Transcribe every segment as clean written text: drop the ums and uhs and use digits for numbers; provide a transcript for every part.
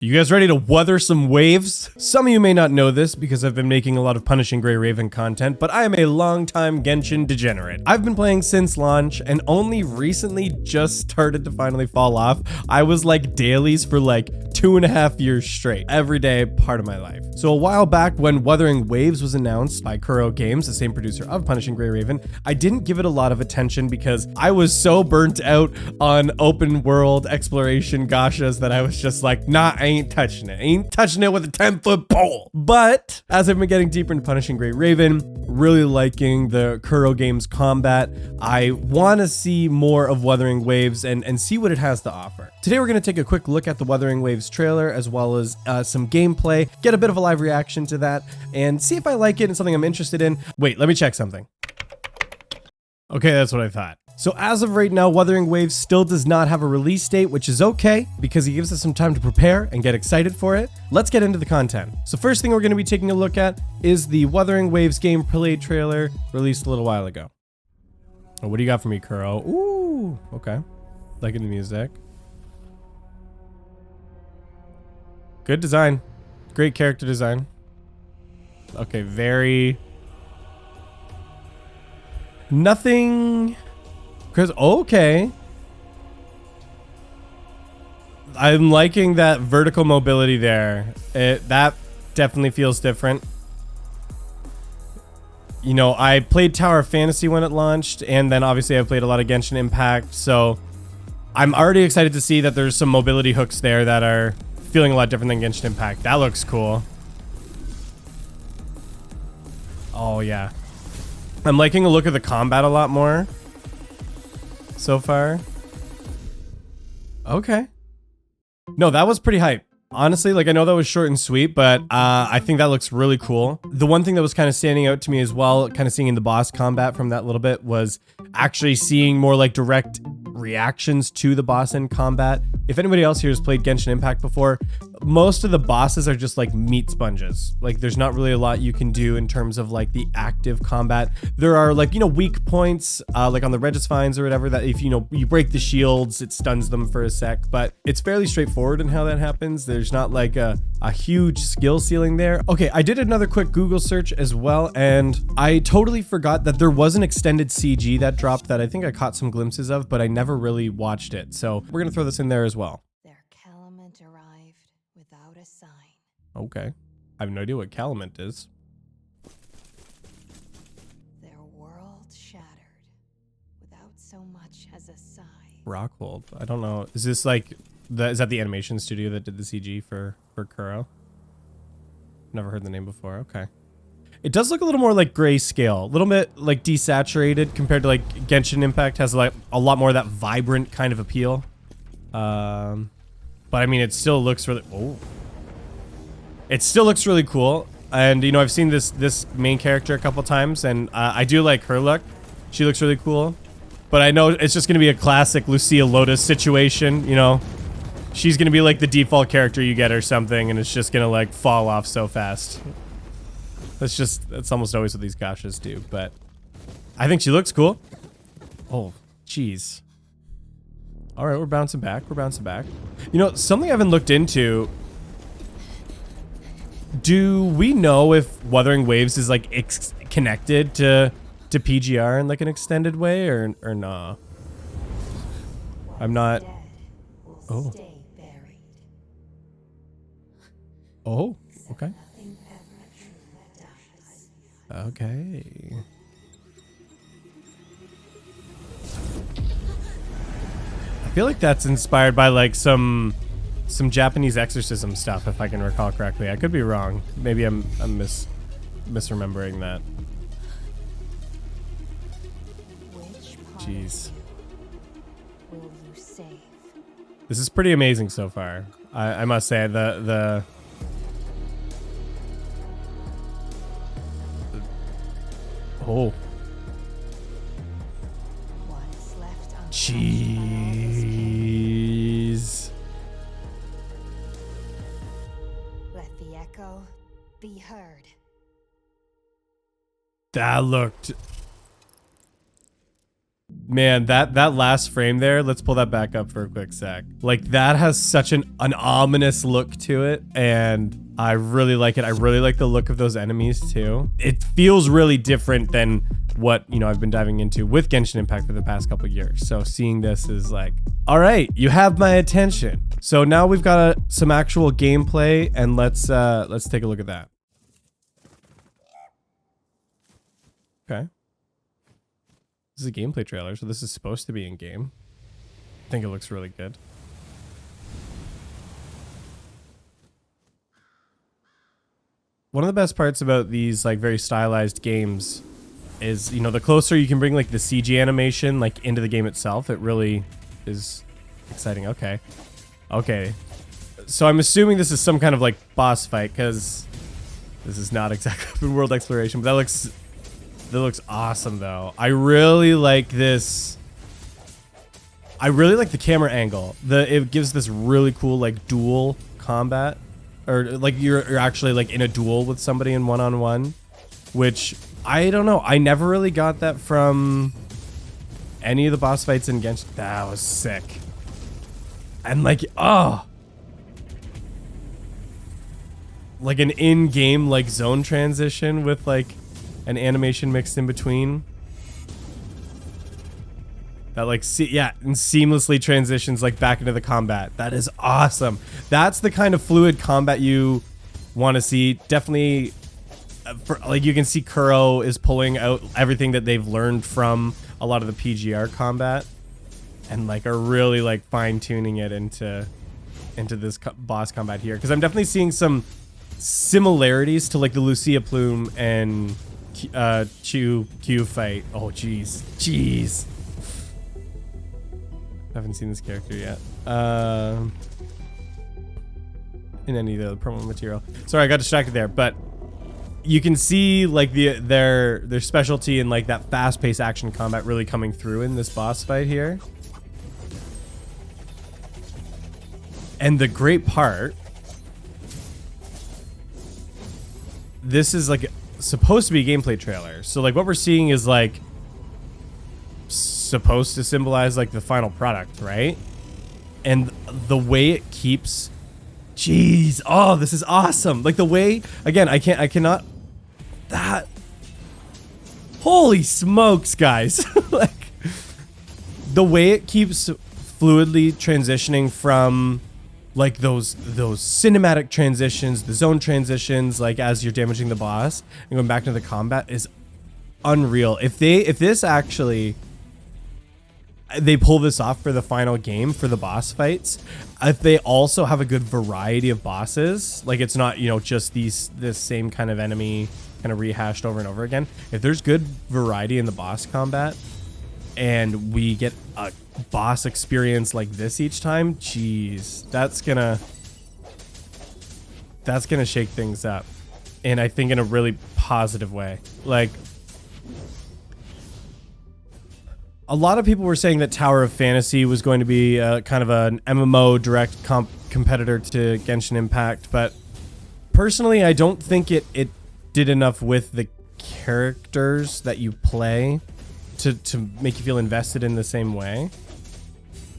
You guys ready to weather some waves? Some of you may not know this because I've been making a lot of Punishing Gray Raven content, but I am a longtime Genshin degenerate. I've been playing since launch and only recently just started to finally fall off. I was like dailies for like 2.5 years straight, every day part of my life. So a while back when Wuthering Waves was announced by Kuro Games, the same producer of Punishing Gray Raven, I didn't give it a lot of attention because I was so burnt out on open world exploration gachas that I was just like, nah, I ain't touching it. I ain't touching it with a 10-foot pole. But as I've been getting deeper into Punishing Gray Raven, really liking the Kuro Games combat, I want to see more of Wuthering Waves and see what it has to offer. Today we're going to take a quick look at the Wuthering Waves trailer as well as some gameplay, get a bit of a live reaction to that, and see if I like it and something I'm interested in. Wait, let me check something. Okay, that's what I thought. So as of right now, Wuthering Waves still does not have a release date, which is okay because it gives us some time to prepare and get excited for it. Let's get into the content. So first thing we're going to be taking a look at is the Wuthering Waves gameplay trailer released a little while ago. Oh, what do you got for me, Kuro? Ooh, okay. Liking the music. Good design. Great character design. Okay, very... Nothing... Because, okay. I'm liking that vertical mobility there. That definitely feels different. You know, I played Tower of Fantasy when it launched, and then obviously I've played a lot of Genshin Impact, so I'm already excited to see that there's some mobility hooks there that are feeling a lot different than Genshin Impact. That looks cool. Oh, yeah. I'm liking the look of the combat a lot more so far. Okay. No, that was pretty hype. Honestly, like I know that was short and sweet, but I think that looks really cool. The one thing that was kind of standing out to me as well, kind of seeing in the boss combat from that little bit, was actually seeing more like direct reactions to the boss in combat. If anybody else here has played Genshin Impact before, most of the bosses are just like meat sponges. Like there's not really a lot you can do in terms of like the active combat. There are like, you know, weak points, like on the Regisvines or whatever, that if, you know, you break the shields, it stuns them for a sec, but it's fairly straightforward in how that happens. There's not like a huge skill ceiling there. Okay, I did another quick Google search as well, and I totally forgot that there was an extended CG that dropped that I think I caught some glimpses of, but I never really watched it. So we're gonna throw this in there as well. Their Calumet arrived without a sign. Okay. I have no idea what Calumet is. Their world shattered without so much as a sigh. Rockhold. I don't know. Is this like is that the animation studio that did the CG for Kuro? Never heard the name before. Okay. It does look a little more like grayscale, a little bit like desaturated compared to like Genshin Impact has like a lot more of that vibrant kind of appeal. But I mean, it still looks really, it still looks really cool. And you know, I've seen this main character a couple times, and I do like her look. She looks really cool. But I know it's just gonna be a classic Lucia Lotus situation, you know. She's gonna be like the default character you get or something, and it's just gonna like fall off so fast. That's almost always what these gachas do, but I think she looks cool. Oh, jeez. All right, we're bouncing back. We're bouncing back. You know, something I haven't looked into. Do we know if Wuthering Waves is like connected to PGR in like an extended way or nah? I'm not. Oh. Oh, okay. Okay. I feel like that's inspired by like some Japanese exorcism stuff, if I can recall correctly. I could be wrong. Maybe I'm misremembering that. Jeez. Will you save? This is pretty amazing so far. I must say the oh. What is left Jeez. Let the echo be heard. That looked Man, that last frame there, let's pull that back up for a quick sec. Like, that has such an ominous look to it, and I really like it. I really like the look of those enemies too. It feels really different than what, you know, I've been diving into with Genshin Impact for the past couple of years. So seeing this is like, all right, you have my attention. So now we've got some actual gameplay, and let's take a look at that. Okay. This is a gameplay trailer, so this is supposed to be in game. I think it looks really good. One of the best parts about these like very stylized games is, you know, the closer you can bring like the CG animation like into the game itself, it really is exciting. Okay. Okay. So I'm assuming this is some kind of like boss fight, because this is not exactly open world exploration, but that looks awesome though. I really like this. I really like the camera angle. It gives this really cool like dual combat, or like you're actually like in a duel with somebody in one-on-one, which I don't know. I never really got that from any of the boss fights in Genshin. That was sick. And like, oh, like an in-game like zone transition with like an animation mixed in between that like and seamlessly transitions like back into the combat. That is awesome. That's the kind of fluid combat you want to see. Definitely like you can see Kuro is pulling out everything that they've learned from a lot of the PGR combat, and like are really like fine-tuning it into this boss combat here, because I'm definitely seeing some similarities to like the Lucia Plume and Q fight. Oh jeez. Haven't seen this character yet in any of the promo material. Sorry, I got distracted there, but you can see like their specialty in like that fast-paced action combat really coming through in this boss fight here. And the great part, this is like supposed to be a gameplay trailer. So like what we're seeing is like supposed to symbolize like the final product, right? And the way it keeps, jeez, oh, this is awesome. Like the way, again, I cannot, that, holy smokes, guys. Like the way it keeps fluidly transitioning from like those cinematic transitions, the zone transitions, like as you're damaging the boss and going back to the combat is unreal. If this actually, they pull this off for the final game, for the boss fights, if they also have a good variety of bosses, like it's not, you know, just this same kind of enemy kind of rehashed over and over again. If there's good variety in the boss combat and we get a boss experience like this each time, geez, that's gonna shake things up, and I think in a really positive way. Like a lot of people were saying that Tower of Fantasy was going to be kind of an MMO direct competitor to Genshin Impact, but personally I don't think it did enough with the characters that you play to make you feel invested in the same way.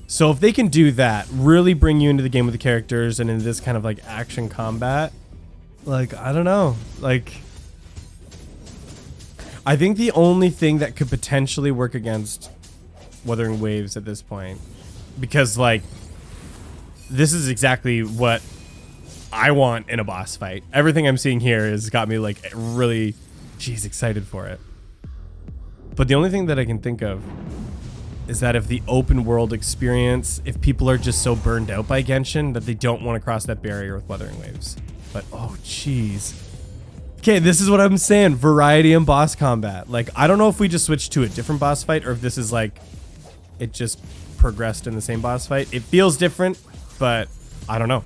So if they can do that, really bring you into the game with the characters and in this kind of like action combat, like, I don't know, like, I think the only thing that could potentially work against Wuthering Waves at this point, because like, this is exactly what I want in a boss fight. Everything I'm seeing here has got me like really, geez, excited for it. But the only thing that I can think of is that if the open world experience, if people are just so burned out by Genshin that they don't want to cross that barrier with Wuthering Waves. But oh jeez. Okay, this is what I'm saying. Variety in boss combat. Like, I don't know if we just switched to a different boss fight or if this is like, it just progressed in the same boss fight. It feels different, but I don't know.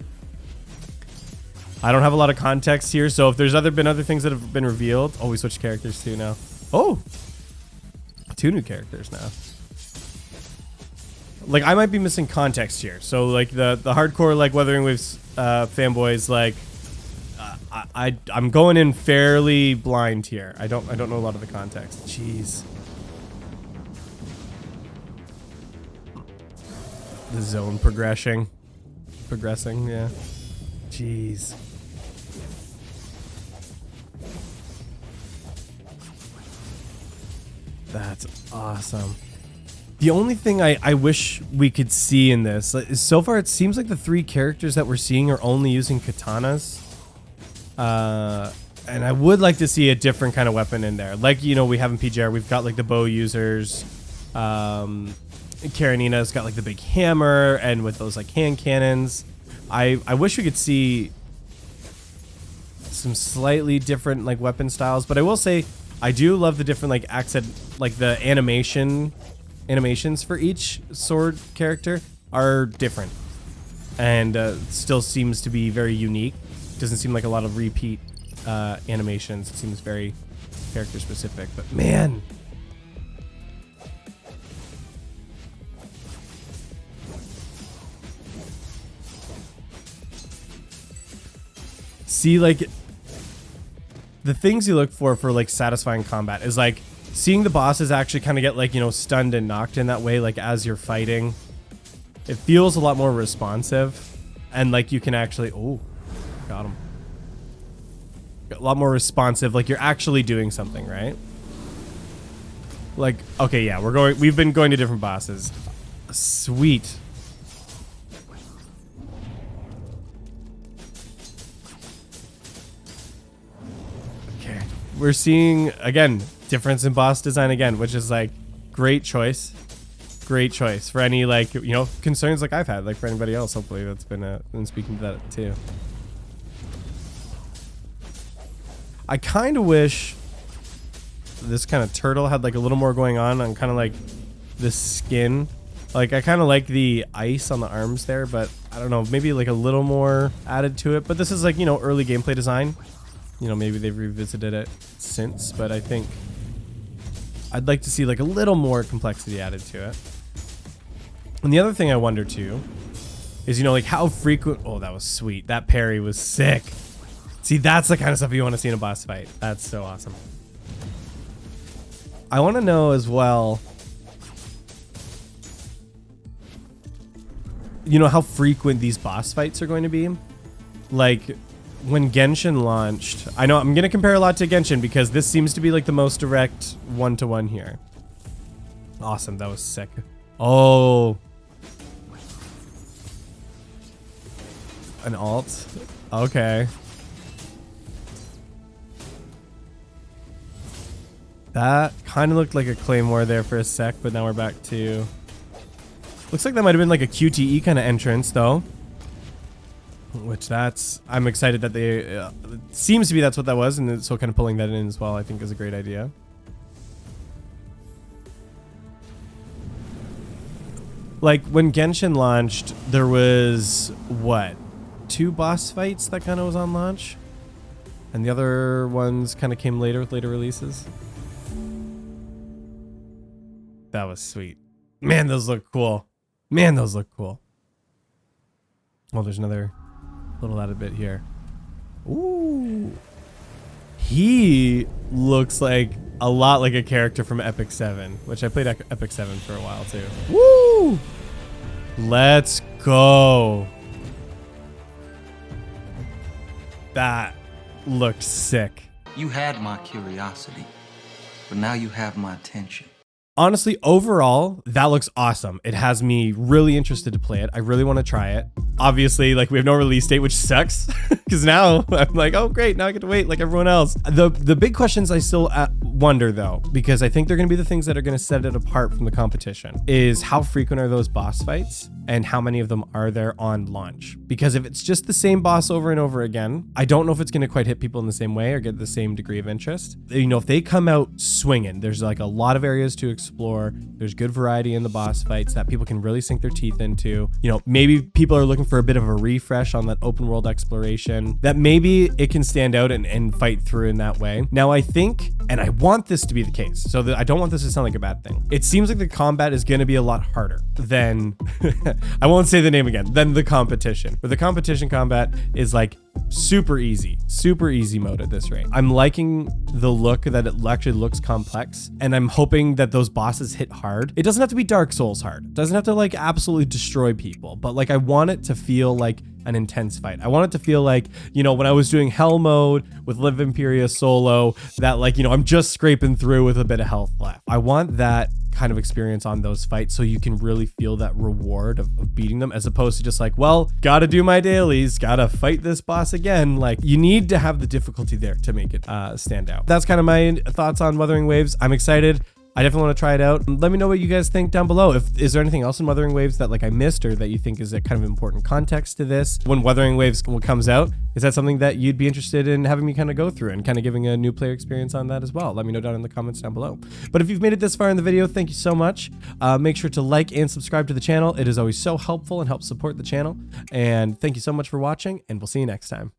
I don't have a lot of context here, so if there's been other things that have been revealed. Oh, we switched characters too now. Oh, 2 new characters now. Like, I might be missing context here. So like the hardcore like Wuthering Waves fanboys, like I'm going in fairly blind here. I don't know a lot of the context. Jeez. The zone progressing, yeah. Jeez. That's awesome. The only thing I wish we could see in this is, so far it seems like the 3 characters that we're seeing are only using katanas. And I would like to see a different kind of weapon in there. Like, you know, we have in PGR, we've got like the bow users. Karenina's got like the big hammer and with those like hand cannons. I wish we could see some slightly different like weapon styles, but I will say I do love the different like accent, like the animations for each sword character are different and still seems to be very unique. Doesn't seem like a lot of repeat animations. It seems very character specific, but man. See, like, the things you look for like satisfying combat is like seeing the bosses actually kind of get like, you know, stunned and knocked in that way, like as you're fighting. It feels a lot more responsive and like you can actually, oh, got him. A lot more responsive, like you're actually doing something, right? Like, okay, yeah, we've been going to different bosses. Sweet. Okay. We're seeing, again, difference in boss design again, which is like great choice. Great choice for any, like, you know, concerns like I've had, like for anybody else, hopefully that's been speaking to that too. I kind of wish this kind of turtle had like a little more going on kind of like the skin. Like I kind of like the ice on the arms there, but I don't know, maybe like a little more added to it. But this is like, you know, early gameplay design. You know, maybe they've revisited it since, but I think I'd like to see like a little more complexity added to it. And the other thing I wonder too is, you know, like how frequent, oh, that was sweet. That parry was sick. See, that's the kind of stuff you want to see in a boss fight. That's so awesome. I want to know as well, you know, how frequent these boss fights are going to be. Like, when Genshin launched, I know I'm going to compare a lot to Genshin because this seems to be like the most direct one-to-one here. Awesome, that was sick. Oh. An alt? Okay. That kind of looked like a claymore there for a sec, but now we're back to... Looks like that might have been like a QTE kind of entrance, though. Which that's... I'm excited that they... it seems to be that's what that was, and so kind of pulling that in as well, I think is a great idea. Like, when Genshin launched, there was, what? 2 boss fights that kind of was on launch? And the other ones kind of came later with later releases. That was sweet. Man, those look cool. Man, those look cool. Oh, there's another little added bit here. Ooh. He looks like a lot like a character from Epic 7, which I played Epic 7 for a while too. Woo! Let's go. That looked sick. You had my curiosity, but now you have my attention. Honestly, overall, that looks awesome. It has me really interested to play it. I really want to try it. Obviously, like, we have no release date, which sucks because now I'm like, oh great, now I get to wait like everyone else. The big questions I still wonder though, because I think they're going to be the things that are going to set it apart from the competition, is how frequent are those boss fights and how many of them are there on launch? Because if it's just the same boss over and over again, I don't know if it's going to quite hit people in the same way or get the same degree of interest. You know, if they come out swinging, there's like a lot of areas to explore. There's good variety in the boss fights that people can really sink their teeth into. You know, maybe people are looking for a bit of a refresh on that open world exploration, that maybe it can stand out and fight through in that way. Now, I think, and I want this to be the case, so that I don't want this to sound like a bad thing. It seems like the combat is going to be a lot harder than, I won't say the name again, than the competition. Where the competition combat is like super easy mode at this rate. I'm liking the look that it actually looks complex, and I'm hoping that those bosses hit hard. It doesn't have to be Dark Souls hard. It doesn't have to like absolutely destroy people, but like I want it to feel like an intense fight. I want it to feel like, you know, when I was doing hell mode with Live Imperia solo, that like, you know, I'm just scraping through with a bit of health left. I want that kind of experience on those fights so you can really feel that reward of beating them, as opposed to just like, well, gotta do my dailies, gotta fight this boss again. Like, you need to have the difficulty there to make it stand out. That's kind of my thoughts on Wuthering Waves. I'm excited. I definitely want to try it out. Let me know what you guys think down below. Is there anything else in Wuthering Waves that like I missed, or that you think is a kind of important context to this? When Wuthering Waves comes out, is that something that you'd be interested in having me kind of go through and kind of giving a new player experience on that as well? Let me know down in the comments down below. But if you've made it this far in the video, thank you so much. Make sure to like and subscribe to the channel. It is always so helpful and helps support the channel. And thank you so much for watching, and we'll see you next time.